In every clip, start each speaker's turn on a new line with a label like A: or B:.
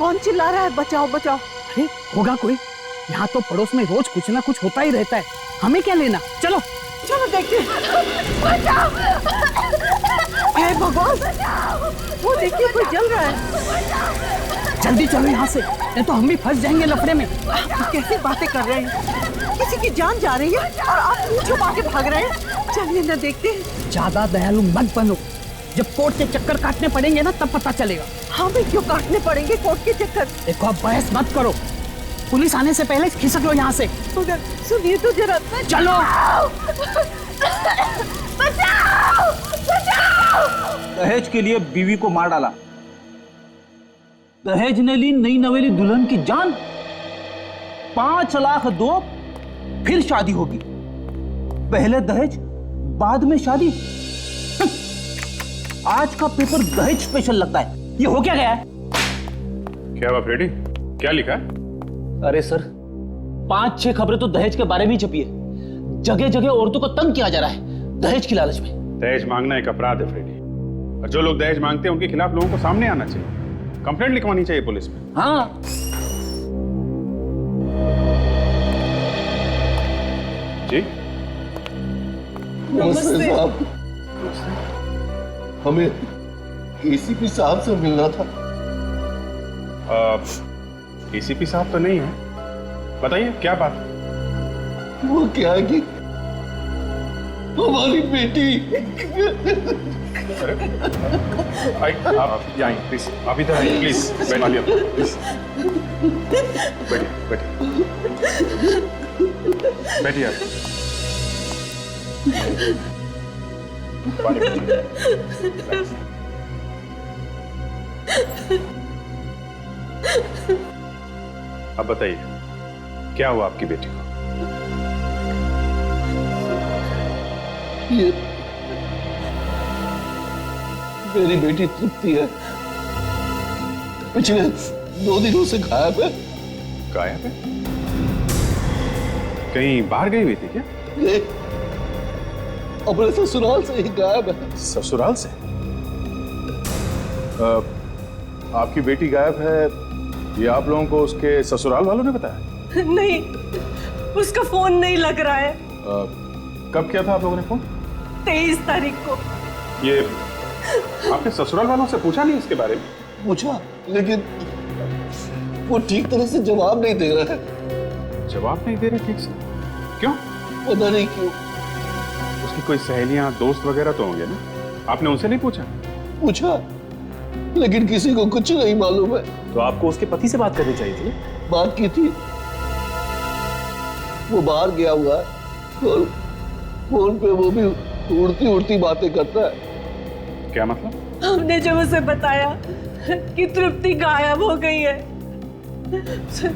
A: कौन चिल्ला रहा है? बचाओ बचाओ।
B: अरे होगा कोई, यहाँ तो पड़ोस में रोज कुछ ना कुछ होता ही रहता है, हमें क्या लेना। चलो
A: चलो देखते हैं। हे भगवान, वो देखिए कोई जल रहा है।
B: जल्दी चलो यहाँ से, नहीं तो हम भी फंस जाएंगे लफड़े में।
A: आप कैसी बातें कर रहे हैं? किसी की जान जा रही है और आप मुंह छुपा के भाग रहे हैं। चलिए ना देखते हैं।
B: ज्यादा दयालु मत बनो, जब कोर्ट के चक्कर काटने पड़ेंगे ना तब पता चलेगा।
A: हमें क्यों काटने पड़ेंगे कोर्ट के चक्कर?
B: देखो अब बहस मत करो, पुलिस आने से पहले खिसक लो यहाँ से।
A: मगर सुनिए तो जरा।
B: चलो।
A: बचाओ बचाओ।
C: दहेज के लिए बीवी को मार डाला, दहेज ने ली नई नवेली दुल्हन की जान। 5 लाख दो, फिर शादी होगी। पहले दहेज बाद में शादी। आज का पेपर दहेज स्पेशल लगता है। ये हो क्या गया है?
D: क्या हुआ फ्रेडी, क्या लिखा है?
C: अरे सर, 5-6 खबरें तो दहेज के बारे में ही छपी है। जगह जगह औरतों को तंग किया जा रहा है दहेज की लालच में।
D: दहेज मांगना एक अपराध है फ्रेडी, और जो लोग दहेज मांगते हैं उनके खिलाफ लोगों को सामने आना चाहिए, कंप्लेंट लिखवानी चाहिए पुलिस में।
C: हाँ,
D: जी
E: नमस्ते साहब, हमें एसीपी साहब से मिलना था।
D: एसीपी साहब तो नहीं है, बताइए क्या बात?
E: वो क्या है कि हमारी बेटी।
D: आप आइए प्लीज, आप इधर आइए प्लीज, बैठिए प्लीज, बैठिए आप। अब बताइए क्या हुआ आपकी बेटी को?
E: ये मेरी बेटी तृप्ति है, पिछले 2 दिनों से गायब है।
D: गायब है? कहीं बाहर गई हुई थी क्या?
E: ये अपने ससुराल से ही गायब है।
D: ससुराल से? आपकी बेटी गायब है, ये आप लोगों को उसके ससुराल वालों ने बताया?
A: नहीं, उसका फोन नहीं लग रहा है।
D: कब किया था आप लोगों ने फोन?
A: 23 तारीख को।
D: ये आपने ससुराल वालों से पूछा नहीं इसके बारे में?
E: पूछा, लेकिन वो ठीक तरह से जवाब नहीं दे रहा है।
D: जवाब नहीं दे रहे ठीक से? क्यों?
E: पता नहीं क्यों।
D: उसकी कोई सहेलियां दोस्त वगैरह तो होंगे ना, आपने उनसे नहीं पूछा?
E: पूछा, लेकिन किसी को कुछ नहीं मालूम है।
F: तो आपको उसके पति से बात करनी चाहिए थी।
E: बात की थी, वो बाहर गया हुआ है और फोन पे वो भी उड़ती उड़ती बातें करता है।
D: क्या मतलब?
A: हमने जब उसे बताया कि तृप्ति गायब हो गई है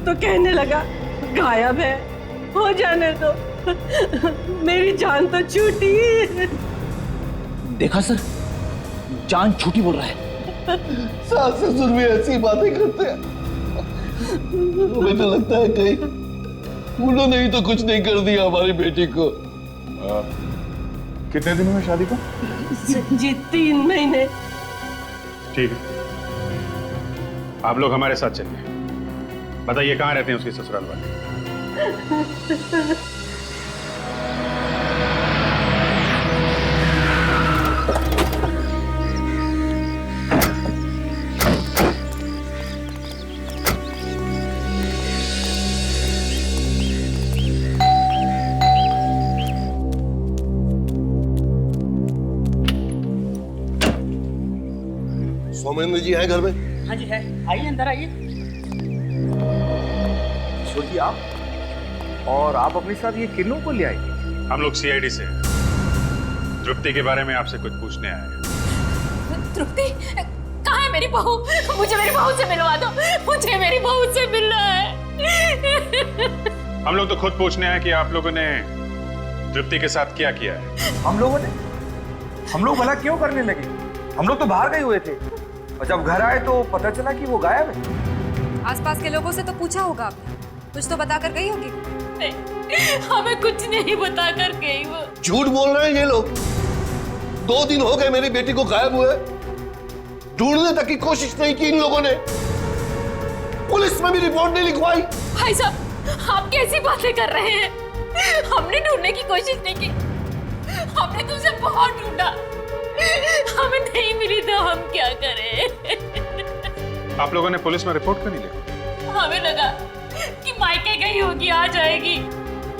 A: तो कहने लगा गायब है, हो जाने दो, मेरी जान तो छूटी।
C: देखा सर, जान छूटी बोल रहा है।
E: सास ससुर भी ऐसी बातें करते हैं। मुझे तो लगता है कहीं उन्होंने ही तो कुछ नहीं कर दिया हमारी बेटी को।
D: कितने दिन हुए शादी को?
A: जी 3 महीने।
D: ठीक है, आप लोग हमारे साथ चलिए। बताइए कहाँ रहते हैं उसके ससुराल वाले?
E: सौमेंद्र जी हैं घर में?
B: हाँ जी है, आइए अंदर आइए।
F: छोटी आप और आप अपने साथ ये किन्नों को ले आए?
D: हम लोग सीआईडी से हैं। तृप्ति के बारे में आपसे कुछ पूछने आए हैं।
G: तृप्ति कहाँ है? मेरी बहू, मुझे मेरी बहू से मिलवा दो, मुझे मेरी बहू से मिलना है।
D: हम लोग तो खुद पूछने आए कि आप लोगों ने तृप्ति के साथ क्या किया है।
F: हम लोग भला क्यों करने लगे? हम लोग तो बाहर गए हुए थे और जब घर आए तो पता चला कि वो गायब है।
H: आसपास के लोगों से तो पूछा होगा आपने, कुछ तो बता कर गई होगी।
G: नहीं, हमें कुछ नहीं बता कर गई वो।
E: झूठ बोल रहे हैं ये लोग। 2 दिन हो गए मेरी बेटी को गायब हुए, ढूंढने तक की कोशिश नहीं की इन लोगों ने। पुलिस में भी रिपोर्ट नहीं लिखवाई?
G: भाई साहब आप कैसी बातें कर रहे हैं? हमने ढूंढने की कोशिश नहीं की, हमने तुझे बहुत ढूंढा, हमें नहीं मिली तो हम क्या करें?
D: आप लोगों ने पुलिस में रिपोर्ट क्यों नहीं लिखी?
G: हमें लगा कि मायके गई होगी, आ जाएगी।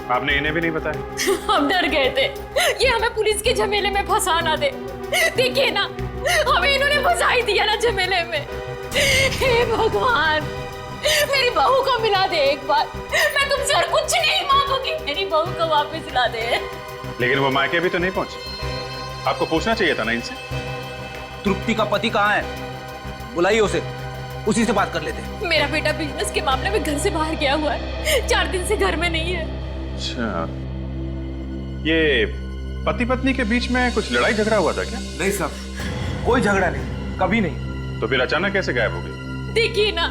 D: आपने इन्हें भी नहीं बताया?
G: हम डर गए थे ये हमें पुलिस के झमेले में फंसा ना दे। देखिए ना, हमें इन्होंने फंसा ही दिया ना झमेले में। हे भगवान, मेरी बहू को मिला दे एक बार, मैं तुमसे और कुछ नहीं मांगूंगी, मेरी बहू को वापस ला दे।
D: लेकिन वो मायके भी तो नहीं पहुंची, आपको पूछना चाहिए था ना इनसे।
C: तृप्ति का पति कहाँ है? बुलाइए उसे, उसी से बात कर लेते हैं।
G: मेरा बेटा बिजनेस के मामले में घर से बाहर गया हुआ है, 4 दिन से घर में नहीं है।
D: अच्छा, ये पति पत्नी के बीच में कुछ लड़ाई झगड़ा हुआ था क्या?
F: नहीं साहब, कोई झगड़ा नहीं, कभी नहीं।
D: तो फिर अचानक कैसे गायब हो गई?
G: देखिए ना,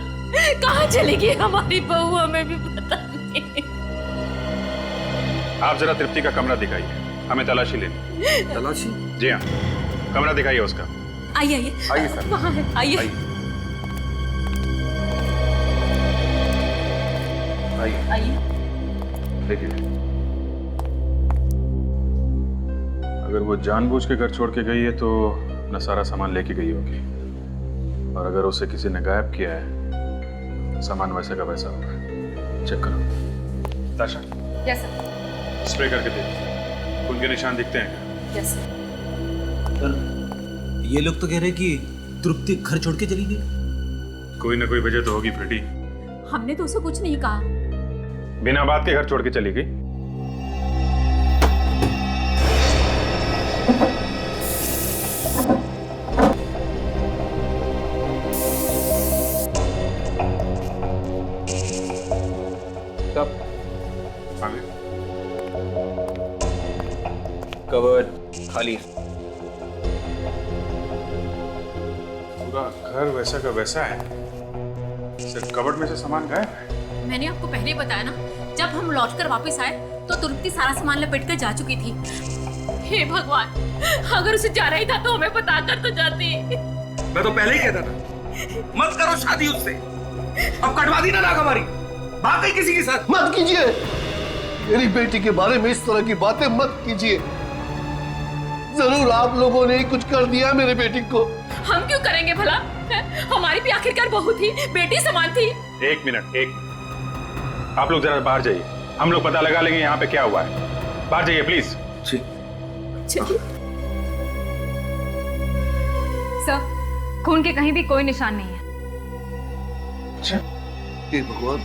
G: कहाँ चली गई हमारी बहू, हमें भी पता नहीं।
D: आप जरा तृप्ति का कमरा दिखाइए, हमें तलाशी लेनी।
F: तलाशी?
D: जी हाँ, कमरा दिखाइए उसका।
G: आइए आइए
F: आइए सर।
G: कहाँ है? आइए। आइए।
D: देखिए, अगर वो जानबूझ के घर छोड़ के गई है तो न सारा सामान लेके गई होगी, और अगर उसे किसी ने गायब किया है, सामान वैसे का वैसा होगा। चेक करो। ताशा,
G: यस सर।
D: स्प्रे करके देखो, खून के निशान दिखते हैं क्या?
G: यस
C: पर ये लोग तो कह रहे कि तृप्ति घर छोड़ के चली गई।
D: कोई ना कोई वजह तो होगी फ्रेडी।
G: हमने तो उसे कुछ नहीं कहा।
D: बिना बात के घर छोड़ के चली गई। आगे
C: कवर्ड खाली।
D: पूरा घर वैसा का वैसा है, सिर्फ कबर्ड में से सामान गायब है।
G: मैंने आपको पहले ही बताया ना, जब हम लौटकर वापस आए तो तृप्ति सारा सामान लपेट कर जा चुकी थी। हे भगवान, अगर उसे जाना ही था तो हमें बता कर तो जाती।
F: मैं तो पहले ही कहता था मत करो शादी उससे, अब कटवा दी ना नाक हमारी, भाग गई किसी के साथ।
E: मत कीजिए, मेरी बेटी के बारे में इस तरह की बातें मत कीजिए। जरूर आप लोगों ने ही कुछ कर दिया मेरी बेटी को।
G: हम क्यों करेंगे भला? हमारी भी आखिरकार बहू थी, बेटी समान थी।
D: एक मिनट, आप लोग जरा बाहर जाइए, हम लोग पता लगा लेंगे यहाँ पे क्या हुआ है। बाहर जाइए प्लीज।
H: सर, खून के कहीं भी कोई निशान नहीं है।
E: हे भगवान,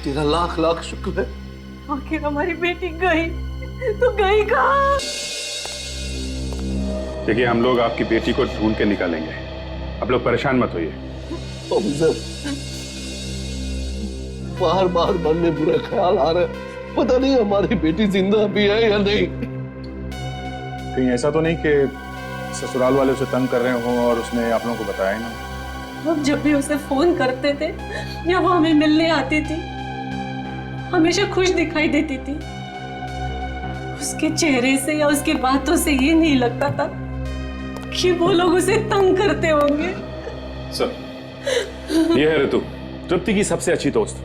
E: तेरा लाख लाख शुक्र है।
A: आखिर हमारी बेटी गई तो गई कहाँ?
D: देखिए, हम लोग आपकी बेटी को ढूंढ के निकालेंगे, आप लोग परेशान मत होइए।
E: ऑफिसर, बार बार मन में बुरा ख्याल आ रहा है, पता नहीं हमारी बेटी जिंदा भी है या नहीं।
D: कहीं ऐसा तो नहीं कि ससुराल वाले उसे तंग कर रहे हों और उसने आप लोगों को बताया ही ना?
A: हम जब भी उसे फोन करते थे या वो हमें मिलने आती थी, हमेशा खुश दिखाई देती थी। उसके चेहरे से या उसकी बातों से ये नहीं लगता था कि वो लोग उसे तंग करते होंगे।
I: सर, ये है ऋतु, तृप्ति की सबसे अच्छी दोस्त,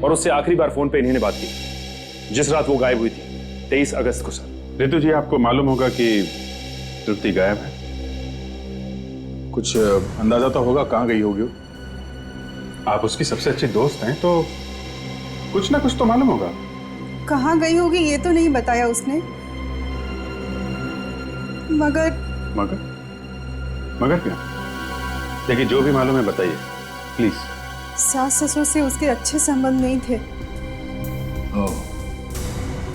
I: और उससे आखिरी बार फोन पे इन्हीं ने बात की जिस रात वो गायब हुई थी, 23 अगस्त को। सर
D: ऋतु जी, आपको मालूम होगा कि तृप्ति गायब है, कुछ अंदाजा तो होगा कहाँ गई होगी। आप उसकी सबसे अच्छी दोस्त हैं तो कुछ ना कुछ तो मालूम होगा।
J: कहाँ गई होगी ये तो नहीं बताया उसने, मगर
D: मगर क्या? देखिए, जो भी मालूम है बताइए प्लीज।
J: सास ससुर से उसके अच्छे संबंध नहीं थे।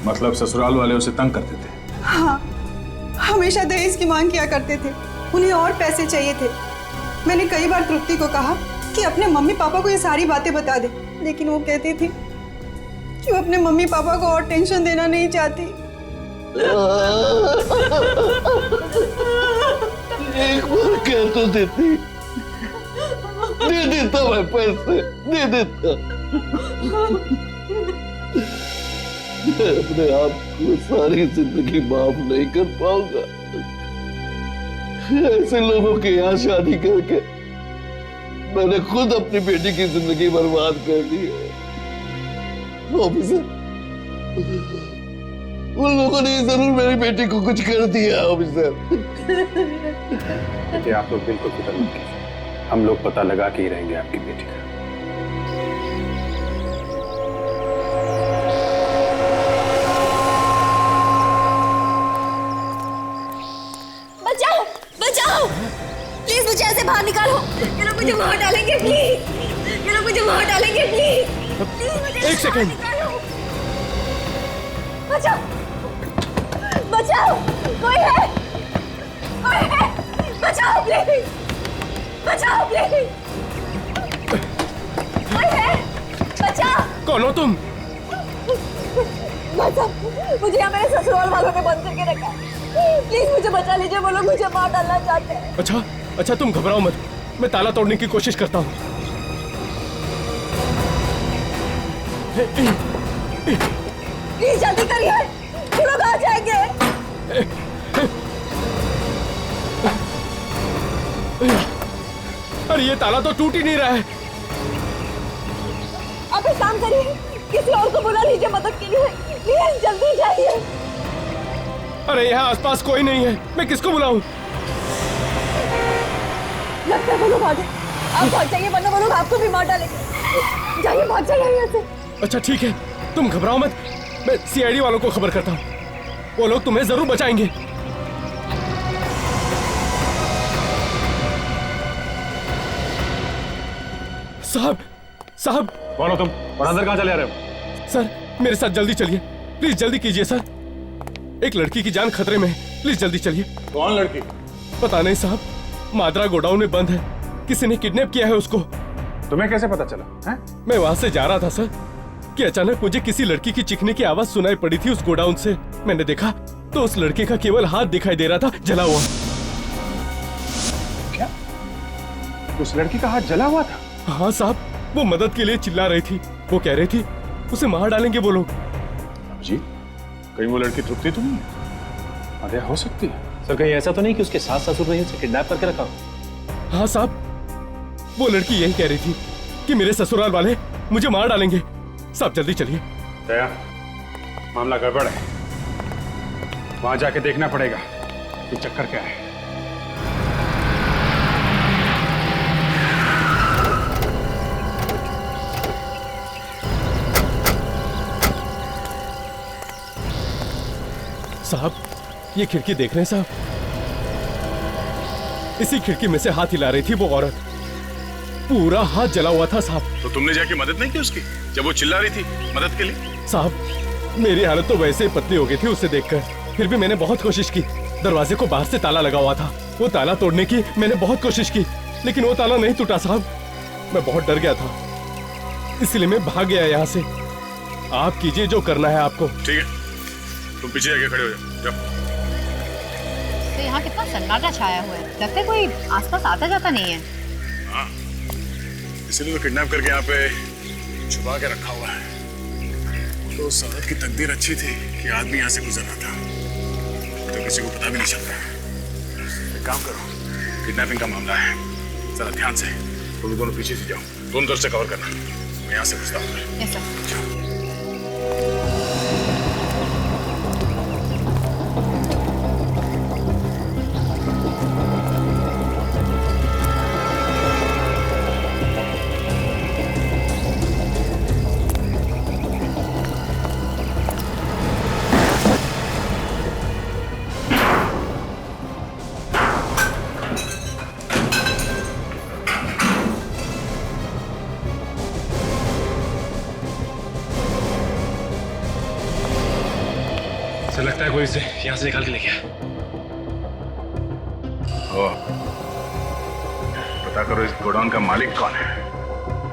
D: मतलब ससुराल वाले उसे तंग करते थे?
J: हाँ, हमेशा दहेज की मांग किया करते थे, उन्हें और पैसे चाहिए थे। मैंने कई बार तृप्ति को कहा कि अपने मम्मी पापा को ये सारी बातें बता दे, लेकिन वो कहती थी कि वो अपने मम्मी पापा को और टेंशन देना नहीं चाहती।
E: एक बार कह तो देती, दे देता मैं पैसे, दे देता। मैं अपने आप को सारी जिंदगी माफ नहीं कर पाऊंगा। ऐसे लोगों के यहाँ शादी करके मैंने खुद अपनी बेटी की जिंदगी बर्बाद कर दी है। ऑफिसर, उन लोगों ने जरूर मेरी बेटी को कुछ कर दिया। ऑफिसर,
I: देखिए आप लोग बिल्कुल फिक्र मत कीजिए, हम लोग पता लगा के ही रहेंगे आपकी बेटी का।
G: बचाओ बचाओ, प्लीज मुझे ऐसे बाहर निकालो। ये लोग मुझे मार डालेंगे, प्लीज। ये लोग मुझे मार डालेंगे, प्लीज। प्लीज मुझे
I: एक सेकंड।
G: बचाओ बचाओ, कोई है? कोई है? बचाओ प्लीज, बचाओ प्लीज। कोई है? बचाओ।
I: कौन हो तुम?
G: बचाओ, मुझे यहाँ मेरे ससुराल वालों ने बंद करके रखा है। प्लीज मुझे बचा लीजिए, वो लोग मुझे मार डालना चाहते हैं।
I: अच्छा अच्छा, तुम घबराओ मत, मैं ताला तोड़ने की कोशिश करता हूँ।
G: प्लीज जल्दी करिए, वो लोग आ जाएंगे।
I: अरे ये ताला तो टूट ही नहीं रहा है।
G: आप एक काम करिए, किसी और को बुला लीजिए मदद के लिए। प्लीज जल्दी जाइए।
I: अरे यहाँ आसपास कोई नहीं है, मैं किसको बुलाऊं?
G: लगता है वो लोग आ गए। आप भाग जाइए, वरना वो लोग आपको भी मार डालेंगे। जाइए, भाग जाइए यहाँ से।
I: अच्छा ठीक है, तुम घबराओ मत, मैं सीआईडी वालों को खबर करता हूँ, वो लोग तुम्हें जरूर बचाएंगे। साहब साहब,
D: कौन हो तुम और अंदर कहाँ चले आ रहे हो?
I: सर मेरे साथ जल्दी चलिए, प्लीज जल्दी कीजिए सर। एक लड़की की जान खतरे में है, प्लीज जल्दी चलिए।
D: कौन लड़की?
I: पता नहीं साहब, माद्रा गोडाउन में बंद है, किसी ने किडनैप किया है उसको।
D: तुम्हें कैसे पता चला है?
I: मैं वहां से जा रहा था सर कि अचानक मुझे किसी लड़की की चीखने की आवाज सुनाई पड़ी थी उस गोडाउन से। मैंने देखा तो उस लड़के का केवल हाथ दिखाई दे रहा था, जला हुआ।
D: क्या उस लड़की का हाथ जला हुआ था?
I: हाँ साहब, वो मदद के लिए चिल्ला रही थी, वो कह रही थी उसे मार डालेंगे वो लोग।
D: जी, कहीं वो लड़की तृप्ति तो नहीं है? अरे हो सकती है।
K: सर कहीं ऐसा तो नहीं कि उसके सास ससुर ने उसे किडनैप करके रखा हो?
I: हाँ साहब, वो लड़की यही कह रही थी कि मेरे ससुराल वाले मुझे मार डालेंगे। साहब जल्दी चलिए।
D: दया, मामला गड़बड़ है, वहां जाके देखना पड़ेगा कि चक्कर क्या है।
I: साहब ये खिड़की देख रहे हैं साहब, इसी खिड़की में से हाथ हिला रही थी वो औरत, पूरा हाथ जला हुआ था साहब।
D: तो तुमने जाके मदद नहीं की उसकी जब वो चिल्ला रही थी मदद के लिए?
I: साहब मेरी हालत तो वैसे ही पतली हो गई थी उसे देखकर, फिर भी मैंने बहुत कोशिश की। दरवाजे को बाहर से ताला लगा हुआ था, वो ताला तोड़ने की मैंने बहुत कोशिश की, लेकिन वो ताला नहीं टूटा साहब। मैं बहुत डर गया था, इसलिए मैं भाग गया यहाँ से। आप कीजिए जो करना है आपको।
D: ठीक है, तुम पीछे आके खड़े हो जाओ।
H: तो यहाँ कितना सन्नाटा छाया हुआ है, लगता है कोई आसपास आता जाता नहीं है।
D: हाँ, इसीलिए तो किडनैप करके यहाँ पे छुपा के रखा हुआ है। तो साहब की तकदीर अच्छी थी कि आदमी यहाँ से गुजर रहा था, तो किसी को पता भी नहीं चलता। एक काम करो, किडनैपिंग का मामला है, जरा ध्यान से तुम दोनों पीछे से जाओ, दोनों तरफ से कवर करना, मैं यहाँ से घुसता हूँ।
H: Yes sir.
K: लगता है कोई इसे यहाँ से निकाल के ले गया।
D: पता करो इस गोडाउन का मालिक कौन है।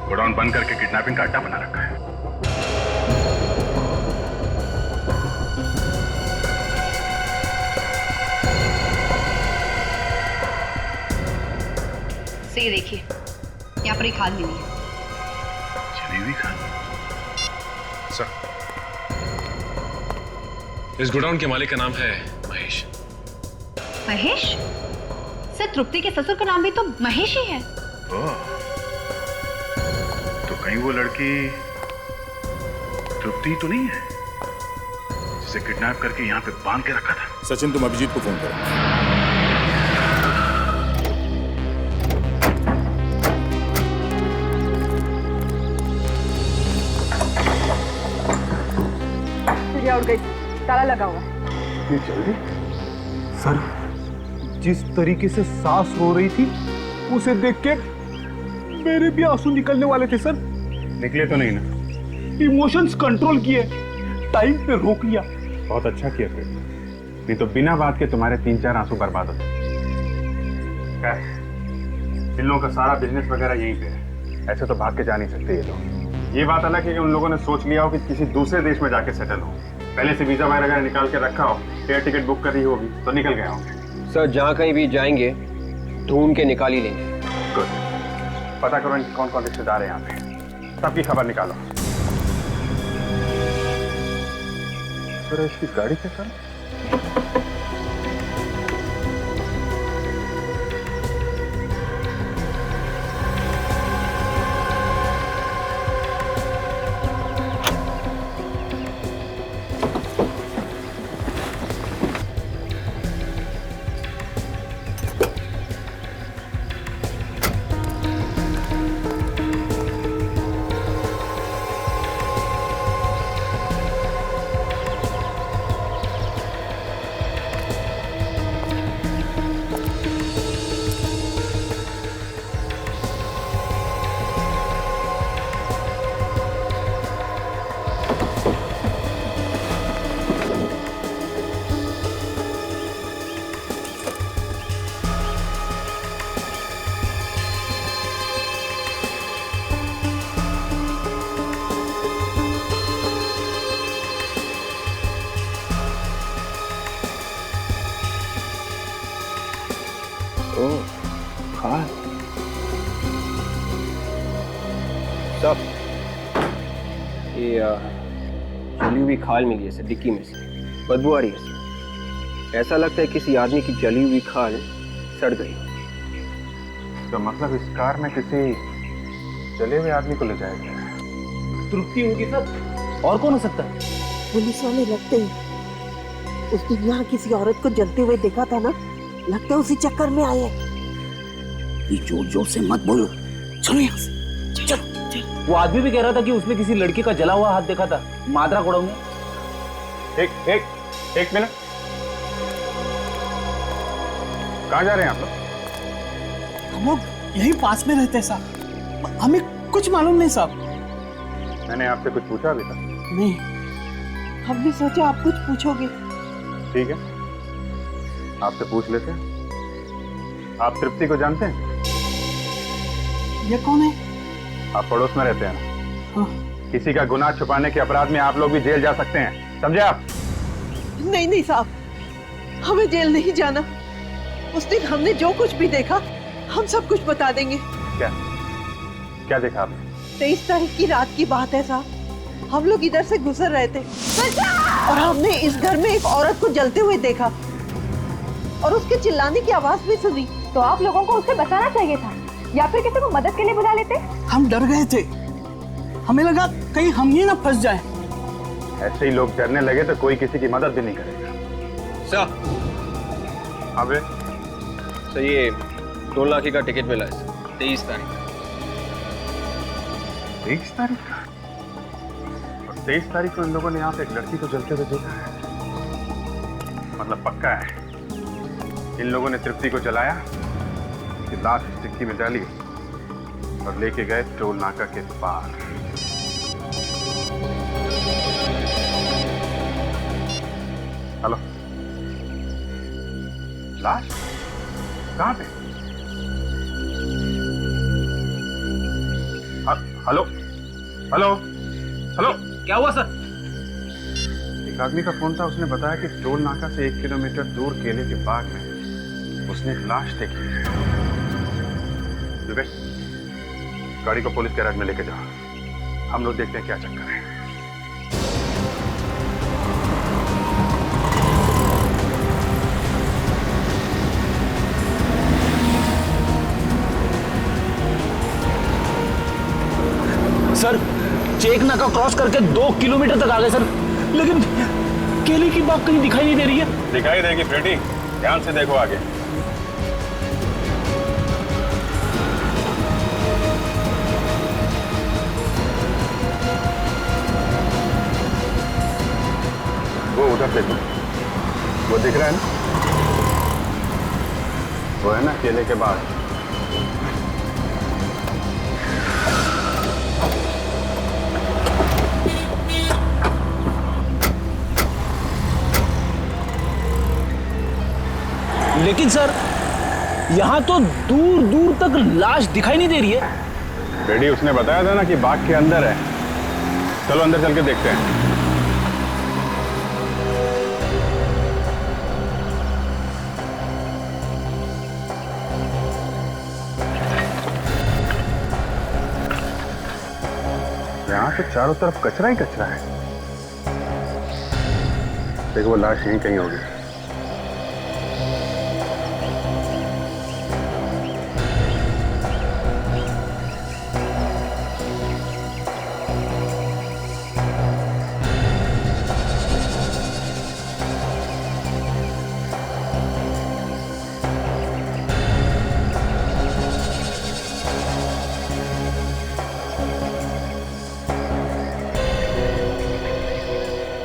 D: गोडाउन बंद करके किडनैपिंग का अड्डा बना रखा है।
H: से ये देखिए, यहाँ पर एक खाद मिली है।
D: जलेबी खान? सर,
K: इस गोडाउन के मालिक का नाम है महेश।
H: महेश? सर तृप्ति के ससुर का नाम भी तो महेश ही है।
D: कहीं वो लड़की तृप्ति तो नहीं है जिसे किडनैप करके यहाँ पे बांध के रखा था?
L: सचिन, तुम अभिजीत को फोन करो।
J: चिड़िया उड़ गई, ताला लगा हुआ।
C: ये जल्दी? सर, जिस तरीके से सांस रो रही थी उसे देख के मेरे भी आंसू निकलने वाले थे सर।
D: निकले तो नहीं ना?
C: इमोशंस कंट्रोल किए, टाइम पे रोक लिया।
D: बहुत अच्छा किया फिर, नहीं तो बिना बात के तुम्हारे 3-4 आंसू बर्बाद होते। इन लोगों का सारा बिजनेस वगैरह यहीं पे है, ऐसे तो भाग के जा नहीं सकते ये लोग। ये बात अलग है कि उन लोगों ने सोच लिया हो कि किसी दूसरे देश में जाके सेटल हो, पहले से वीजा वगैरह निकाल के रखा हो, एयर टिकट बुक करी होगी तो निकल गए होंगे।
M: सर, जहाँ कहीं भी जाएंगे ढूंढ के निकाल ही लेंगे।
D: गुड, पता करो इनके कौन कौन रिश्तेदार है यहाँ पे, सबकी खबर निकालो। सुरेश की गाड़ी से सर
M: सब ये जली हुई खाल मिली है सर, डिक्की में से बदबू आ रही है सर। ऐसा लगता है किसी आदमी की जली हुई खाल सड़ गई।
D: तो मतलब इस कार में किसी जले हुए आदमी को ले जाया गया है।
C: तृप्ति होगी सर, और कौन हो सकता है?
A: पुलिस वाले लगते हैं उस दिन यहाँ किसी औरत को जलते हुए देखा था ना, लगता है उसी चक्कर में आए हैं।
B: जोर जोर से मत बोलो, चलो यहाँ से, चलो।
C: वो आदमी भी कह रहा था कि उसने किसी लड़की का जला हुआ हाथ देखा था मादरा कोड़ाऊ में।
D: एक मिनट, कहाँ जा रहे हैं आप लोग?
B: हम लोग यहीं पास में रहते हैं साहब, हमें कुछ मालूम नहीं साहब।
D: मैंने आपसे कुछ पूछा अभी तक?
B: नहीं।
A: हमने सोचा आप कुछ पूछोगे।
D: ठीक है, आपसे पूछ लेते हैं। आप तृप्ति को जानते हैं?
B: ये कौन है?
D: आप पड़ोस में रहते हैं ना?
B: हाँ।
D: किसी का गुनाह छुपाने के अपराध में आप लोग भी जेल जा सकते हैं, समझे आप?
A: नहीं नहीं साहब, हमें जेल नहीं जाना। उस दिन हमने जो कुछ भी देखा हम सब कुछ बता देंगे।
D: क्या देखा आपने?
A: 23 तारीख की रात की बात है साहब, हम लोग इधर से गुजर रहे थे और हमने इस घर में एक औरत को जलते हुए देखा और उसके चिल्लाने की आवाज भी सुनी।
H: तो आप लोगों को उससे बचाना चाहिए था या फिर किसी को मदद के लिए बुला लेते।
B: हम डर गए थे, हमें लगा कहीं हम ही ना फंस जाएं।
D: ऐसे ही लोग डरने लगे तो कोई किसी की मदद भी नहीं करेगा।
M: सर,
D: अबे
M: सर ये टोलनाके का टिकट मिला है सर, 23 तारीख।
D: 23 तारीख का? और 23 तारीख को इन लोगों ने यहाँ पे एक लड़की को जलते हुए देखा है। मतलब पक्का है इन लोगों ने तृप्ति को जलाया, उसकी लाश इस डिक्की में डाली और लेके गए टोल नाका के पार। हेलो, लाश कहाँ पे? हेलो हेलो हेलो,
C: क्या हुआ सर?
D: एक आदमी का फोन था, उसने बताया कि टोल नाका से 1 किलोमीटर दूर केले के बाग में उसने एक लाश देखी है। दिवेश, गाड़ी को पुलिस गैराज में लेके जाओ, हम लोग देखते हैं क्या चक्कर है।
C: सर चेक नाका क्रॉस करके 2 किलोमीटर तक आ गए सर, लेकिन केले की बात कहीं दिखाई नहीं दे रही है।
D: दिखाई देगी फ्रेडी, ध्यान से देखो आगे। वो उधर देखो, वो दिख रहा है ना, वो है ना केले के बाद।
C: लेकिन सर यहाँ तो दूर दूर तक लाश दिखाई नहीं दे रही है।
D: फ्रेडी, उसने बताया था ना कि बाग के अंदर है। चलो अंदर चल के देखते हैं। यहाँ तो चारों तरफ कचरा ही कचरा है। देखो वो लाश यहीं कहीं होगी।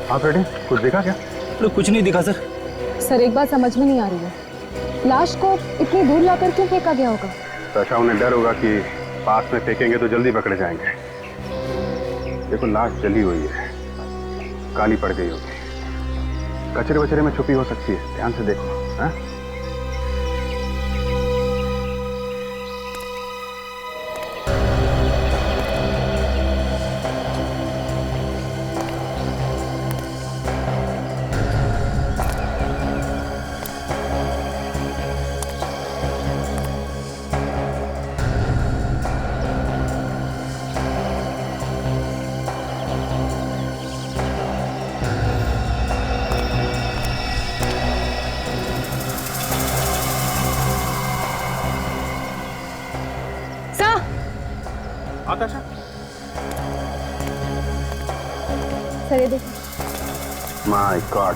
D: हाँ फ्रेडी, कुछ देखा क्या?
C: तो कुछ नहीं दिखा सर।
L: सर एक बात समझ में नहीं आ रही है, लाश को इतनी दूर लाकर क्यों फेंका गया होगा?
D: तो अच्छा उन्हें डर होगा कि पास में फेंकेंगे तो जल्दी पकड़े जाएंगे। देखो लाश जली हुई है, काली पड़ गई होगी, कचरे वचरे में छुपी हो सकती है। ध्यान से देखो। हाँ?
L: आकाशा, सर ये देखो।
D: माय गॉड,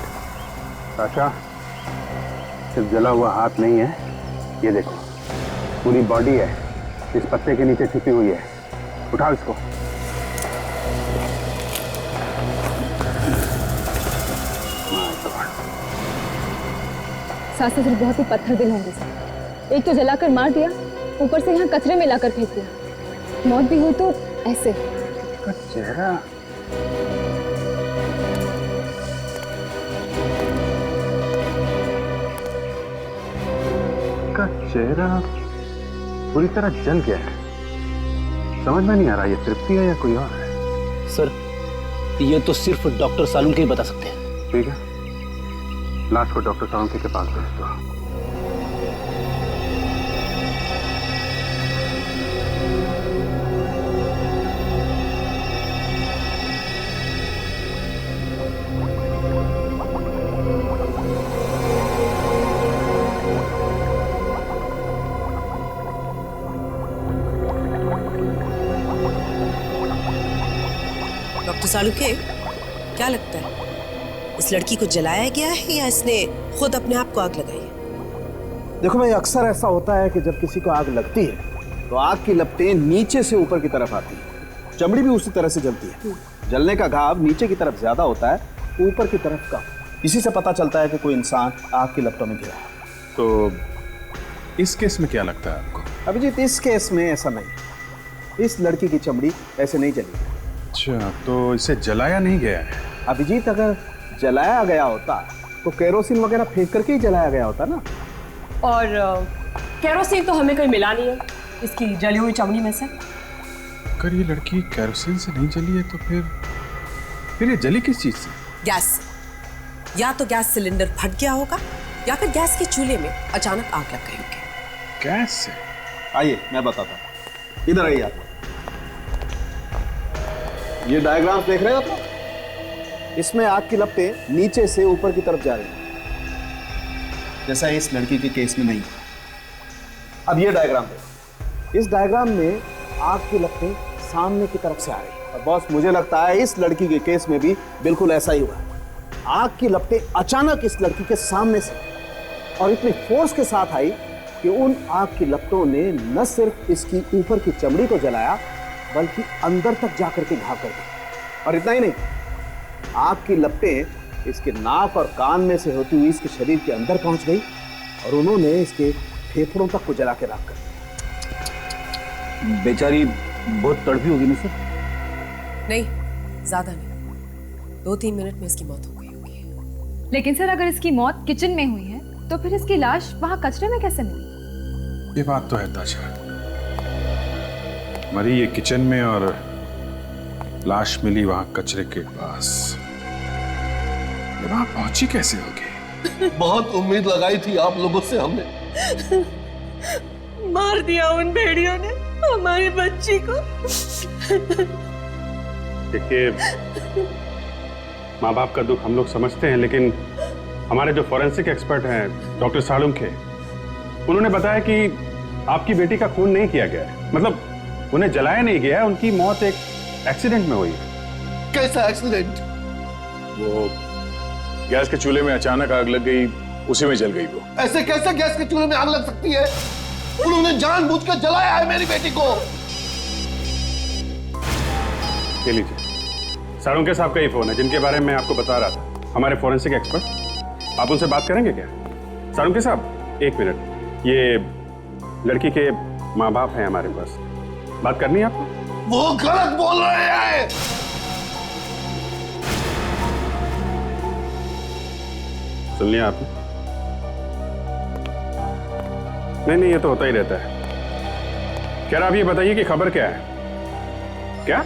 D: आशा सिर्फ जला हुआ हाथ नहीं है, ये देखो पूरी बॉडी है, इस पत्ते के नीचे छिपी हुई है। उठाओ इसको।
L: सास ससुर बहुत ही पत्थर दिल होंगे सर। एक तो जलाकर मार दिया, ऊपर से यहाँ कचरे में लाकर फेंक दिया। मौत भी हुई तो ऐसे।
D: का चेहरा पूरी तरह जल गया है। समझ में नहीं आ रहा ये तृप्ति है या कोई और है।
C: सर ये तो सिर्फ डॉक्टर सालुंके ही बता सकते हैं।
D: ठीक है, लाश को डॉक्टर सालुंके के पास भेज दो।
N: डॉक्टर सालुंके, क्या लगता है इस लड़की को जलाया गया है या इसने खुद अपने आप को आग लगाई है?
O: देखो भाई, अक्सर ऐसा होता है कि जब किसी को आग लगती है तो आग की लपटें नीचे से ऊपर की तरफ आती है। चमड़ी भी उसी तरह से जलती है। जलने का घाव नीचे की तरफ ज्यादा होता है, ऊपर की तरफ कम। इसी से पता चलता है कि कोई इंसान आग की लपटों में घिरा है।
D: तो इस केस में क्या लगता है आपको?
O: अभिजीत, इस केस में ऐसा नहीं। इस लड़की की चमड़ी ऐसे नहीं जली।
D: अच्छा, तो इसे जलाया नहीं गया है?
O: अभिजीत, अगर जलाया गया होता तो केरोसिन वगैरह फेंक करके ही जलाया गया होता ना।
A: और केरोसिन तो हमें कहीं मिला नहीं है इसकी जली हुई चमड़ी में से।
D: अगर ये लड़की केरोसिन से नहीं जली है तो फिर ये जली किस चीज से?
N: गैस। या तो गैस सिलेंडर फट गया होगा या फिर गैस के चूल्हे में अचानक आग लग गई होगी।
D: गैस से?
O: आइए मैं बताता हूँ, इधर आइए आप। ये डायग्राम देख रहे हो आप? इसमें आग की लपटें नीचे से ऊपर की तरफ जा रही हैं, जैसा इस लड़की के केस में नहीं। अब ये डायग्राम देखो। इस डायग्राम में आग की लपटें सामने की तरफ से आ रही है। और बॉस, मुझे लगता है इस लड़की के केस में भी बिल्कुल ऐसा ही हुआ है। आग की लपटें अचानक इस लड़की के सामने से और इतनी फोर्स के साथ आई कि उन आग की लपटों ने न सिर्फ इसकी ऊपर की चमड़ी को जलाया बल्कि अंदर तक जाकर के घाव कर दिया। और इतना ही नहीं, आग की लपटें इसके नाक और कान में से होती हुई इसके शरीर के अंदर पहुंच गई और उन्होंने इसके फेफड़ों तक को जला के राख कर दिया।
C: बेचारी बहुत तड़पी होगी ना सर?
N: नहीं, ज्यादा नहीं, 2-3 मिनट में इसकी मौत हो गई होगी।
L: लेकिन सर अगर इसकी मौत किचन में हुई है तो फिर इसकी लाश वहाँ कचरे में कैसे मिली?
D: ये बात तो है ताशा, मरी ये किचन में और लाश मिली वहां कचरे के पास। ये वहां पहुंची कैसे होगी?
E: बहुत उम्मीद लगाई थी आप लोगों से हमने।
A: मार दिया उन भेड़ियों ने हमारी बच्ची को।
K: देखिए, माँ बाप का दुख हम लोग समझते हैं, लेकिन हमारे जो फॉरेंसिक एक्सपर्ट हैं डॉक्टर सालुंखे, उन्होंने बताया कि आपकी बेटी का खून नहीं किया गया है, मतलब उन्हें जलाया नहीं गया है, उनकी मौत एक एक्सीडेंट में हुई है।
E: कैसा एक्सीडेंट?
D: वो गैस के चूल्हे में अचानक आग लग गई, उसी में जल गई वो।
E: ऐसे कैसे गैस के चूल्हे में आग लग सकती है? उन्होंने जानबूझकर जलाया है मेरी बेटी को।
K: ले लीजिए, सालुंखे साहब का ही फोन है जिनके बारे में आपको बता रहा था, हमारे फॉरेंसिक एक्सपर्ट। आप उनसे बात करेंगे क्या? सालुंखे साहब, 1 मिनट। ये लड़की के माँ बाप हैं हमारे पास, बात करनी है आपको?
E: वो गलत बोल रहे हैं।
K: सुन लिया आपने? नहीं, ये तो होता ही रहता है। क्या आप ये बताइए कि खबर क्या है? क्या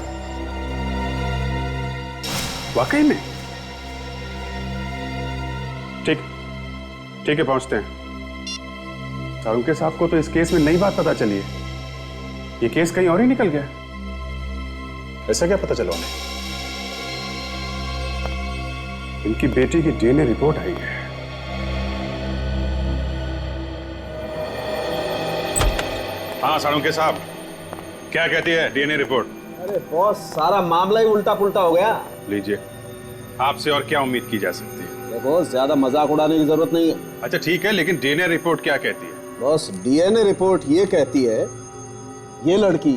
K: वाकई में? ठीक है, पहुंचते हैं। सालुंखे साहब को तो इस केस में नई बात पता चली है, ये केस कहीं और ही निकल गया।
D: ऐसा क्या पता चला उन्हें?
K: इनकी बेटी की डीएनए रिपोर्ट आई है।
D: हाँ सालुंखे साहब, क्या कहती है डीएनए रिपोर्ट?
O: अरे बॉस, सारा मामला ही उल्टा पुल्टा हो गया।
D: लीजिए, आपसे और क्या उम्मीद की जा सकती है?
O: बॉस, ज्यादा मजाक उड़ाने की जरूरत नहीं है।
D: अच्छा ठीक है, लेकिन डीएनए रिपोर्ट क्या कहती है?
O: बॉस, डीएनए रिपोर्ट ये कहती है ये लड़की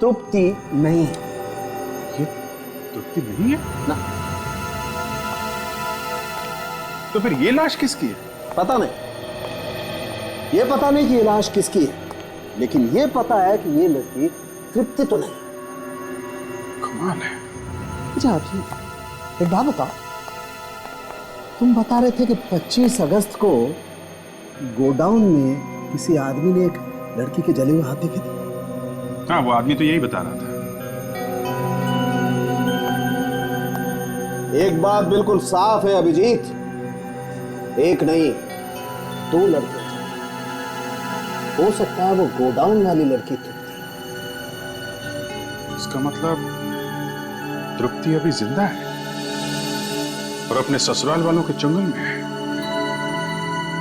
O: तृप्ति नहीं है।
D: ये तृप्ति नहीं है
O: ना?
D: तो फिर ये लाश किसकी है?
O: पता नहीं, ये पता नहीं कि ये लाश किसकी है, लेकिन ये पता है कि ये लड़की तृप्ति तो नहीं।
D: कमाल है।
O: अच्छा आप एक बात बताओ, तुम बता रहे थे कि 25 अगस्त को गोडाउन में किसी आदमी ने एक लड़की के जले हुए हाथ देखे थे।
D: हाँ, वो आदमी तो यही बता रहा था।
O: एक बात बिल्कुल साफ है अभिजीत, एक नहीं 2 लड़कियां। हो सकता है वो गोडाउन वाली लड़की तृप्ति।
D: इसका मतलब तृप्ति अभी जिंदा है और अपने ससुराल वालों के चंगुल में है।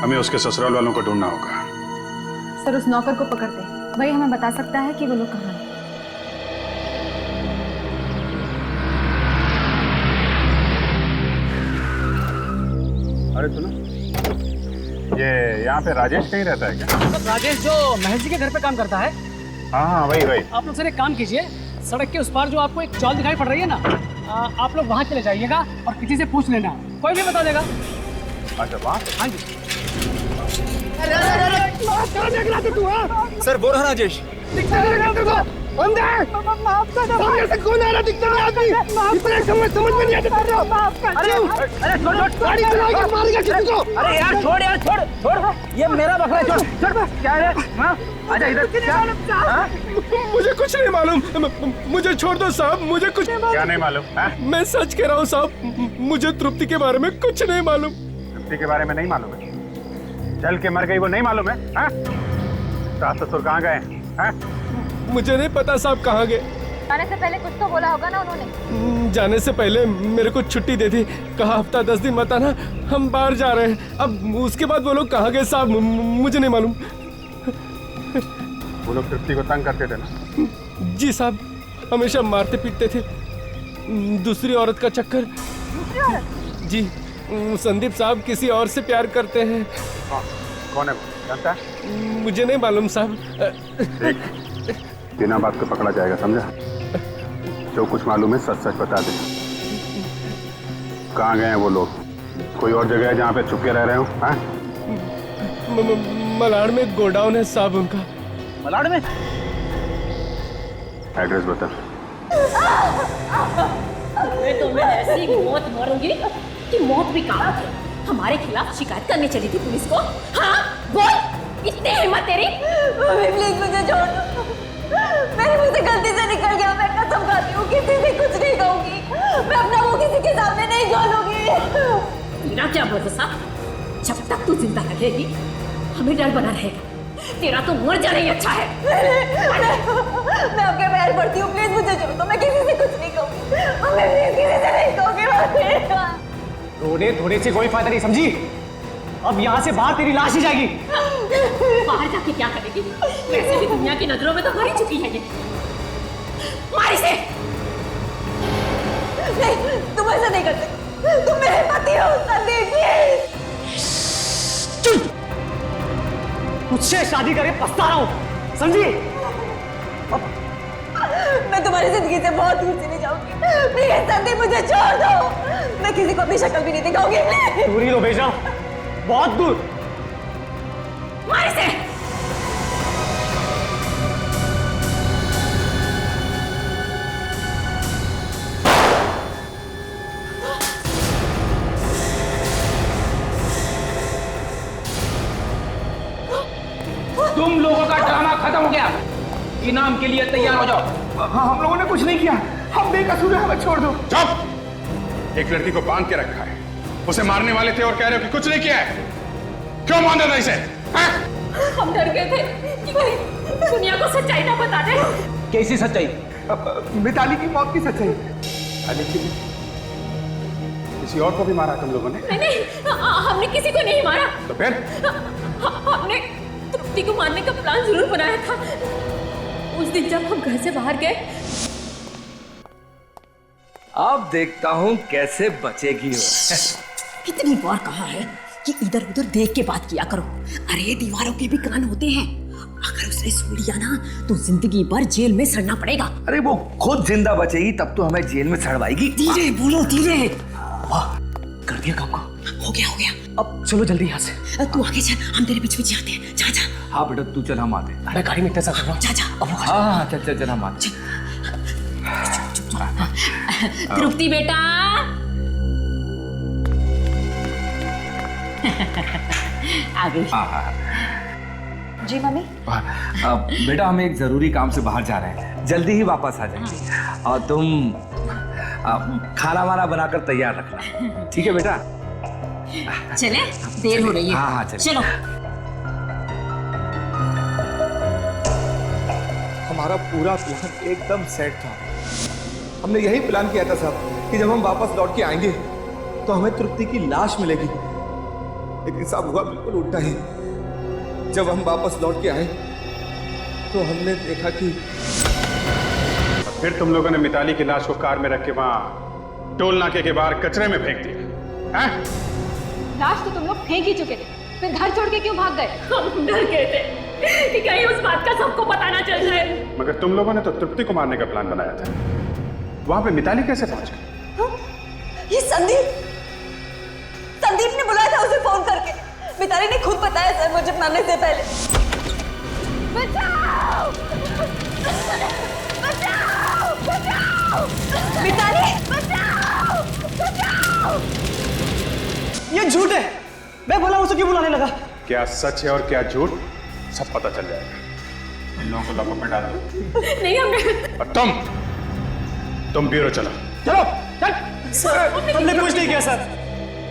D: हमें उसके ससुराल वालों को ढूंढना होगा।
L: सर उस नौकर को पकड़ते, वही हमें बता सकता है कि वो लोग कहाँ हैं।
D: अरे सुनो, ये यहाँ पे राजेश कहीं रहता है क्या?
B: राजेश जो महेश जी के घर पे काम करता है।
D: हाँ, वही।
B: आप लोग सर एक काम कीजिए, सड़क के उस पार जो आपको एक चौल दिखाई पड़ रही है ना, आप लोग वहाँ चले जाइएगा और किसी से पूछ लेना, कोई भी बता देगा।
D: अच्छा, वहाँ?
B: हाँ जी।
F: सर बोल रहा राजेश।
E: सामने से कौन आ रहा? दिखता नहीं आदमी। इतना समझ में नहीं आता।
B: अरे
E: गाड़ी चलाएगा, मारेगा किसी को।
B: अरे यार छोड़, ये मेरा बकरा, छोड़। क्या है? हाँ, आजा इधर। क्या?
I: मुझे कुछ नहीं मालूम, मुझे छोड़ दो साहब, मुझे कुछ
D: क्या नहीं मालूम?
I: मैं सच कह रहा हूँ साहब, मुझे तृप्ति के बारे में कुछ नहीं मालूम।
D: तृप्ति के बारे में नहीं मालूम है? जल के मर गई वो नहीं मालूम है? सास ससुर कहाँ गए?
I: मुझे नहीं पता साहब कहाँ गए।
L: जाने से पहले कुछ तो बोला होगा ना उन्होंने?
I: जाने से पहले मेरे को छुट्टी दे दी, कहा हफ्ता 10 दिन मत आना, हम बाहर जा रहे हैं। अब उसके बाद वो लोग कहाँ गए साहब, मुझे नहीं मालूम।
D: वो लोग तृप्ति को तंग करते थे ना?
I: जी साहब, हमेशा मारते पीटते थे। दूसरी औरत का चक्कर। जी, संदीप साहब किसी और से प्यार करते हैं।
K: कौन है वो, जानता है?
I: मुझे नहीं मालूम साहब।
K: बिना बात को पकड़ा जाएगा, समझा? जो कुछ मालूम है सच सच बता दे। कहाँ गए हैं वो लोग? कोई और जगह है जहाँ पे छुप के रह रहे हो? हाँ?
I: मलाड में गोडाउन है साहब उनका।
C: मलाड में?
K: एड्रेस बता।
G: तो मैं ऐसी मौत मरूंगी कि मौत भी काम है। हमारे खिलाफ शिकायत करने चली थी पुलिस को। हाँ बोल, इतनी हिम्मत तेरी?
P: प्लीज मुझे छोड़ दो, मेरे मुंह से गलती से निकल गया। मैं कसम खाती हूँ किसी से कुछ नहीं कहूंगी। मैं अपना मुंह किसी के सामने नहीं खोलूंगी।
G: तेरा क्या भरोसा? जब तक तू जिंदा रहेगी हमें डर बना रहेगा। तेरा तो मर जाना ही अच्छा है।
P: मैं आपके पैर पड़ती हूँ, प्लीज मुझे छोड़ दो। मैं किसी से कुछ नहीं कहूंगी। मैं किसी से नहीं कहूंगी।
B: रोने धोने से कोई फायदा नहीं, समझी? अब यहाँ से बाहर तेरी लाश ही जाएगी।
G: बाहर जाके क्या करेगी? वैसे भी दुनिया की नजरों में तो मर ही चुकी है ये। मार इसे।
P: नहीं, तुम ऐसा नहीं करते। तुम मेरे पति हो संदीप।
B: मुझसे शादी करे पछता रहा हूँ, समझी?
P: मैं तुम्हारी जिंदगी से बहुत दूर चली जाऊंगी। प्लीज संदीप मुझे छोड़ दो। मैं किसी को अपनी शक्ल भी नहीं दिखाऊंगी।
B: दूर ही लो बेजा, बहुत दूर।
G: मार इसे।
C: तुम लोगों का ड्रामा खत्म हो गया। इनाम के लिए तैयार हो जाओ।
F: हाँ, हम लोगों ने कुछ नहीं किया। हम बेकसूर हैं, हमें छोड़ दो।
K: चुप! एक लड़की को बांध के रखा है, उसे मारने वाले थे और कह रहे हो कि कुछ नहीं किया है। क्यों बांधा था इसे?
G: हम डर गए थे कि कोई दुनिया को सच्चाई ना बता दे।
C: कैसी सच्चाई?
F: मिताली की मौत की सच्चाई।
K: लेकिन किसी और को भी मारा तुम लोगों ने?
G: नहीं, हमने किसी को नहीं मारा।
K: तो फिर?
G: हमने तृप्ति को मारने का प्लान जरूर बनाया था। उस दिन जब हम घर से बाहर गए।
F: अब देखता हूँ कैसे बचेगी वो।
G: कितनी बार कहा है कि इधर उधर देख के बात किया करो। अरे दीवारों के भी कान होते हैं। अगर उसने सुन लिया ना तो जिंदगी भर जेल में सड़ना पड़ेगा।
F: अरे वो खुद जिंदा बचेगी तब तो हमें जेल में सड़वाएगी।
G: धीरे बोलो, धीरे।
B: वाह, कर दिया काम को।
G: हो गया, हो गया।
B: अब चलो जल्दी यहाँ से।
G: तू आगे चल, हम तेरे पीछे पीछे आते हैं। जा जा।
F: हाँ बेटा तू चल, हम आते।
B: मैं गाड़ी में इंतजार कर रहा हूँ।
G: जा जा।
F: हाँ चल चल चल, हम आते।
G: तृप्ति बेटा। आ गई।
P: जी मम्मी।
F: बेटा हम एक जरूरी काम से बाहर जा रहे हैं, जल्दी ही वापस आ जाएंगे। और तुम खाना वाना बनाकर तैयार रखना, ठीक है बेटा?
G: चले, देर हो रही है।
F: हाँ
G: चलो।
F: हमारा पूरा प्लान एकदम सेट था। हमने यही प्लान किया था साहब कि जब हम वापस लौट के आएंगे तो हमें तृप्ति की लाश मिलेगी। लेकिन साहब हुआ बिल्कुल उल्टा ही। जब हम वापस लौट के आए तो हमने देखा कि
K: फिर तुम लोगों ने मिताली की लाश को कार में रख के वहां टोल नाके के बाहर कचरे में फेंक दिया है?
L: लाश तो तुम लोग फेंक ही चुके थे, फिर घर छोड़ के क्यों भाग गए?
G: हम डर गए थे कि कहीं उस बात का सबको पता ना चल जाए।
K: मगर तुम लोगों ने तो तृप्ति को मारने का प्लान बनाया था। वहां पे मिताली कैसे पहुंच गई?
P: ये संदीप ने बुलाया था उसे फोन करके। मिताली ने खुद बताया सर मुझे मारने से पहले। बचाओ! बचाओ! बचाओ! मिताली! बचाओ! बचाओ!
B: ये झूठ है। मैं बोला उसे क्यों बुलाने लगा?
K: क्या सच है और क्या झूठ सब पता चल जाएगा। इन लोगों को लॉकअप में डाल दो।
G: नहीं हमने।
K: और तुम ब्यूरो चलो।
B: चलो चल। सर हमने कुछ नहीं किया सर।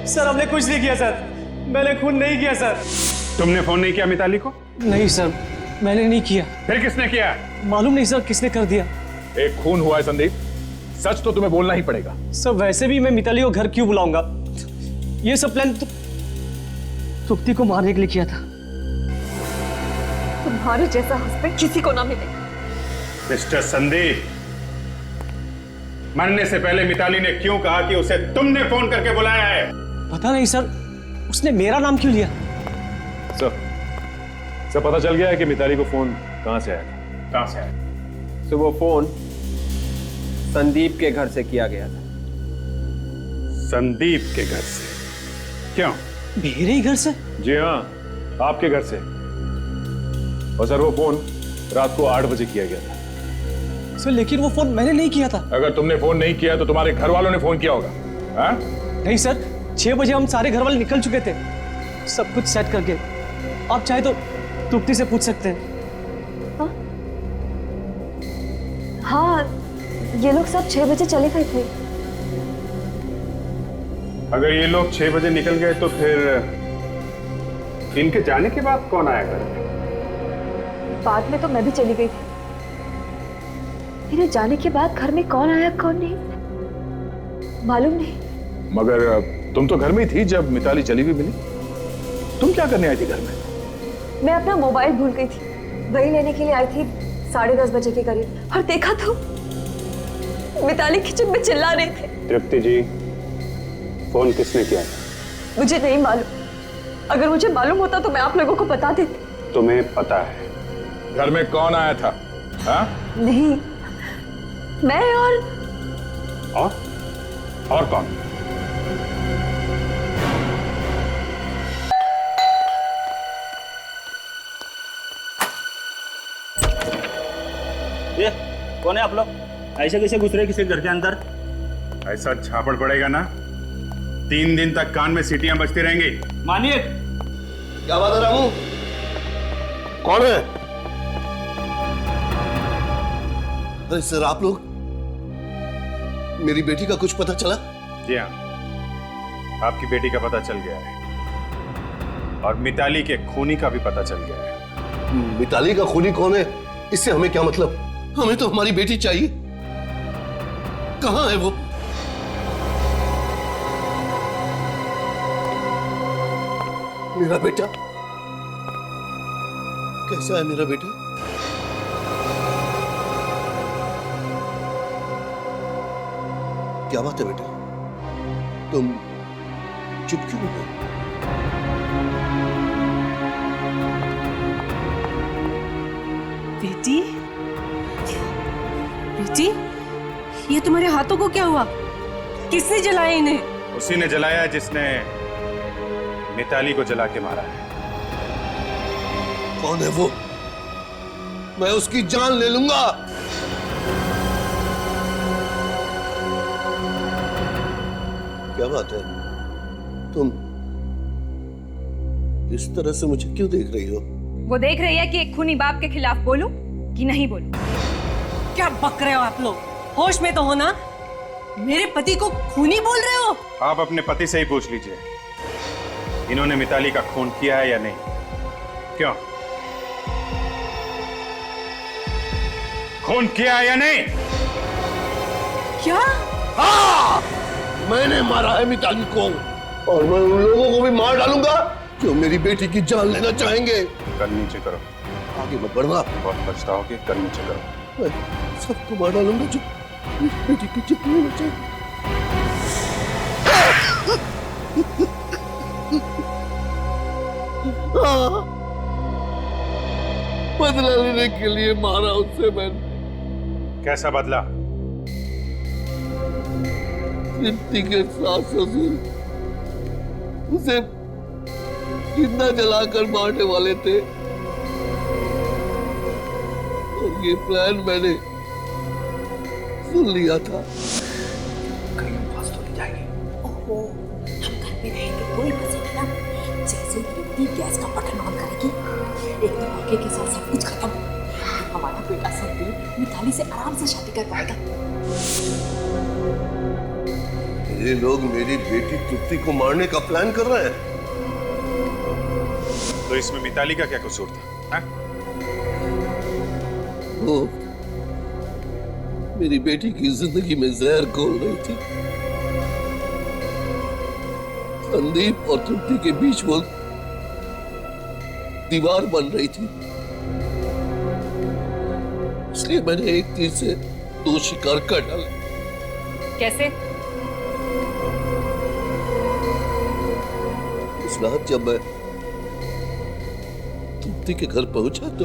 B: सर हमने कुछ नहीं किया सर। मैंने खून नहीं किया सर।
K: तुमने फोन नहीं किया मिताली को?
B: नहीं सर, मैंने नहीं किया।
K: फिर किसने किया?
B: मालूम नहीं सर किसने कर दिया।
K: एक खून हुआ है संदीप, सच तो तुम्हें बोलना ही पड़ेगा।
B: सर वैसे भी मैं मिताली को घर क्यों बुलाऊंगा? ये सब प्लान तृप्ति को मारने के लिए किया था।
P: तुम्हारे जैसा हस्बैंड किसी को ना मिले।
K: मिस्टर संदीप, मरने से पहले मिताली ने क्यों कहा कि उसे तुमने फोन करके बुलाया है?
B: पता नहीं सर, उसने मेरा नाम क्यों लिया?
D: सर पता चल गया है कि मिताली को फोन कहां से आया था?
K: कहां से आया?
M: तो वो फोन संदीप के घर से किया गया था।
K: संदीप के घर से? क्यों?
B: मेरे ही घर से?
D: जी हाँ, आपके घर से। और सर वो फोन रात को 8 बजे किया गया था।
B: सर लेकिन वो फोन मैंने नहीं किया था।
D: अगर तुमने फोन नहीं किया तो तुम्हारे घर वालों ने फोन किया होगा। हाँ?
B: नहीं सर, 6 बजे हम सारे घर वाले निकल चुके थे, सब कुछ सेट करके। आप चाहे तो तृप्ति से पूछ सकते हैं।
P: हाँ, ये लोग सब 6 बजे चले गए थे।
K: अगर ये लोग 6 बजे निकल गए तो फिर इनके जाने के बाद कौन आया घर में?
P: बाद में तो मैं भी चली गई थी। मेरे जाने के बाद घर में कौन आया कौन नहीं मालूम नहीं।
D: मगर तुम तो घर में ही थी जब मिताली चली हुई मिली। तुम क्या करने आई थी घर में?
P: मैं अपना मोबाइल भूल गई थी, वही लेने के लिए आई थी 10:30 बजे के करीब, और देखा तो मिताली किचन में चिल्ला रही थी।
K: तृप्ति जी, फोन किसने किया था?
P: मुझे नहीं मालूम। अगर मुझे मालूम होता तो मैं आप लोगों को बता देती।
K: तुम्हें पता है
D: घर में कौन आया था? हाँ?
P: नहीं, मैं
K: और कौन?
C: ये कौन है आप लोग? ऐसे कैसे घुस रहे किसी घर के अंदर?
K: ऐसा झापड़ पड़ेगा ना, 3 दिन तक कान में सीटियां बजती रहेंगी।
C: मानिए।
E: क्या बात है रामू? कौन है? अरे सर, आप लोग, मेरी बेटी का कुछ पता चला?
K: जी हाँ, आपकी बेटी का पता चल गया है और मिताली के खूनी का भी पता चल गया है।
E: मिताली का खूनी कौन है इससे हमें क्या मतलब? हमें तो हमारी बेटी चाहिए। कहां है वो? मेरा बेटा कैसा है? मेरा बेटा क्या बात है बेटा, तुम चुप क्यों हो?
A: बेटी, बेटी, ये तुम्हारे हाथों को क्या हुआ? किसने जलाया इन्हें?
K: उसी ने जलाया जिसने मिताली को जला के मारा है।
E: कौन है वो? मैं उसकी जान ले लूंगा। क्या बात है, तुम इस तरह से मुझे क्यों देख रही हो?
H: वो देख रही है कि एक खूनी बाप के खिलाफ बोलूं कि नहीं बोलूं।
A: क्या बक रहे हो आप लोग? होश में तो हो ना? मेरे पति को खूनी बोल रहे हो?
K: आप अपने पति से ही पूछ लीजिए, इन्होंने मिताली का खून किया है या नहीं। क्यों? खून किया है या नहीं?
A: क्या?
E: हाँ, मैंने मारा है मिताली को, और मैं उन लोगों को भी मार डालूंगा जो मेरी बेटी की जान लेना चाहेंगे।
K: कर नीचे करो।
E: आगे मत बढ़ना।
K: बहुत पछताओगे। कर नीचे करो।
E: मैं सबको मार डालूंगा जो मेरी बेटी की जान लेना चाहेंगे। बदला लेने के लिए मारा उससे मैंने।
K: कैसा बदला?
E: तृप्ति के सास ससुर उसे जिंदा जलाकर मारने वाले थे, और ये प्लान मैंने सुन लिया था।
Q: कहीं फंस तो नहीं जाएगी? ओहो, हम घर में रहेंगे कोई फंसेगी ना। जैसे तृप्ति गैस का बटन ऑन करेगी, एक धमाके के साथ सब कुछ खत्म। हमारा बेटा संदीप मिताली से आराम से शादी कर पाएगा।
E: ये लोग मेरी बेटी तृप्ति को मारने का प्लान कर रहे हैं।
K: तो इसमें मिताली का क्या कसूर था? है?
E: वो मेरी बेटी की जिंदगी में जहर घोल रही थी। संदीप और तृप्ति के बीच वो दीवार बन रही थी, इसलिए मैंने एक तीर से 2 शिकार कर डाले।
G: कैसे?
E: उस रात जब मैं तृप्ति के घर पहुंचा तो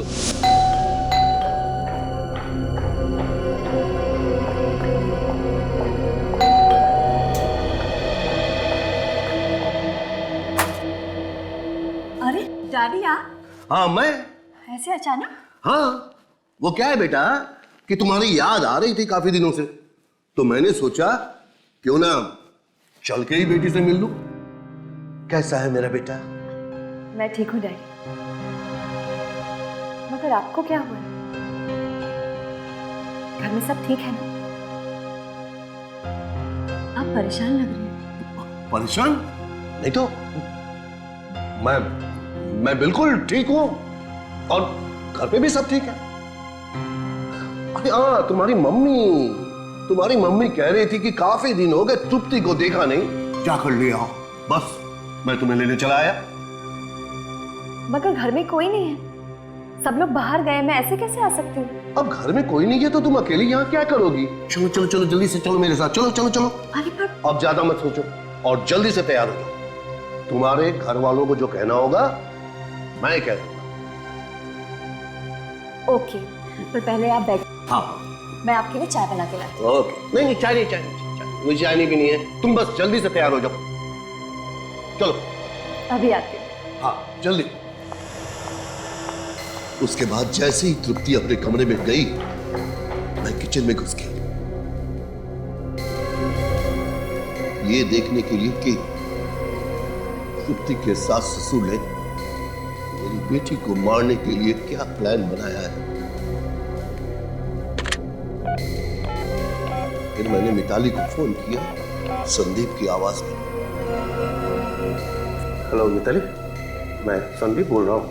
P: अरे डैडी आप
E: हाँ मैं
P: ऐसे अचानक?
E: हाँ वो क्या है बेटा कि तुम्हारी याद आ रही थी काफी दिनों से, तो मैंने सोचा क्यों ना चल के ही बेटी से मिल लूं। कैसा है मेरा बेटा?
P: मैं ठीक हूँ डैडी, मगर आपको क्या हुआ? घर में सब ठीक है ना? आप परेशान लग रहे हैं।
E: परेशान? नहीं तो मैं बिल्कुल ठीक हूं और घर पे भी सब ठीक है। अरे हाँ, तुम्हारी मम्मी कह रही थी कि काफी दिन हो गए तृप्ति को देखा नहीं, क्या कर लिया? बस मैं तुम्हें लेने चला आया।
P: मगर घर में कोई नहीं है, सब लोग बाहर गए, मैं ऐसे कैसे आ सकती हूँ?
E: अब घर में कोई नहीं है तो तुम अकेली यहाँ क्या करोगी? चलो चलो चलो जल्दी से चलो मेरे साथ, चलो चलो चलो।
P: अरे पर
E: अब ज्यादा मत सोचो और जल्दी से तैयार हो जाओ। तुम्हारे घर वालों को जो कहना होगा मैं कह दूंगा।
P: ओके, पर पहले आप बैठ।
E: हाँ
P: मैं आपके लिए चाय बना के लाती हूँ।
E: ओके। नहीं चाय नहीं, मुझे चाय नहीं पीनी है, तुम बस जल्दी से तैयार हो जाओ। चलो
P: अभी आती हूँ।
E: हाँ जल्दी। उसके बाद जैसे ही तृप्ति अपने कमरे में गई, मैं किचन में घुस गया, ये देखने के लिए कि तृप्ति के सास ससुर ने मेरी बेटी को मारने के लिए क्या प्लान बनाया है। फिर मैंने मिताली को फोन किया संदीप की आवाज में। हेलो मिताली, मैं संदीप बोल रहा हूँ,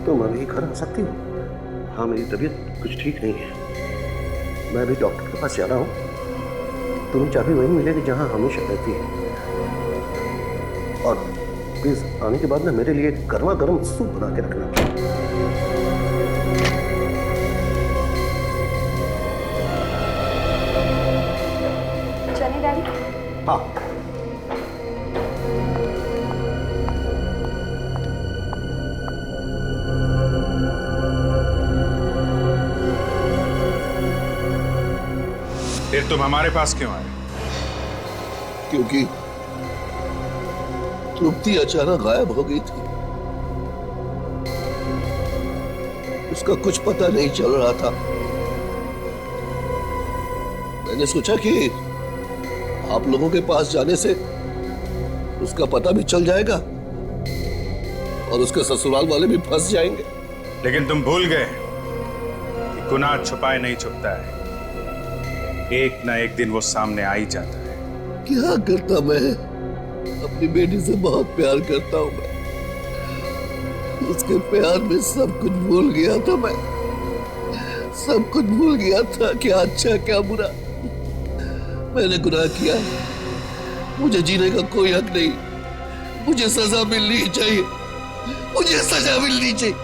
E: तुम अभी घर आ सकती हो? हाँ मेरी तबीयत कुछ ठीक नहीं है, मैं अभी डॉक्टर के पास जा रहा हूँ। तुम्हें चाबी वहीं मिलेगी जहाँ हमेशा रहती है, और प्लीज आने के बाद ना मेरे लिए गर्मा गर्म सूप बना के रखना।
P: चलिए डैडी।
E: हाँ
D: फिर तुम हमारे पास क्यों आए?
E: क्योंकि तृप्ति अचानक गायब हो गई थी, उसका कुछ पता नहीं चल रहा था। मैंने सोचा कि आप लोगों के पास जाने से उसका पता भी चल जाएगा और उसके ससुराल वाले भी फंस जाएंगे।
D: लेकिन तुम भूल गए कि गुनाह छुपाए नहीं छुपता है, एक ना एक दिन वो सामने आ ही जाता है।
E: क्या करता मैं, अपनी बेटी से बहुत प्यार करता हूं मैं, उसके प्यार में सब कुछ भूल गया था। मैं सब कुछ भूल गया था, क्या अच्छा क्या बुरा। मैंने गुनाह किया, मुझे जीने का कोई हक नहीं, मुझे सजा मिलनी चाहिए, मुझे सजा मिलनी चाहिए।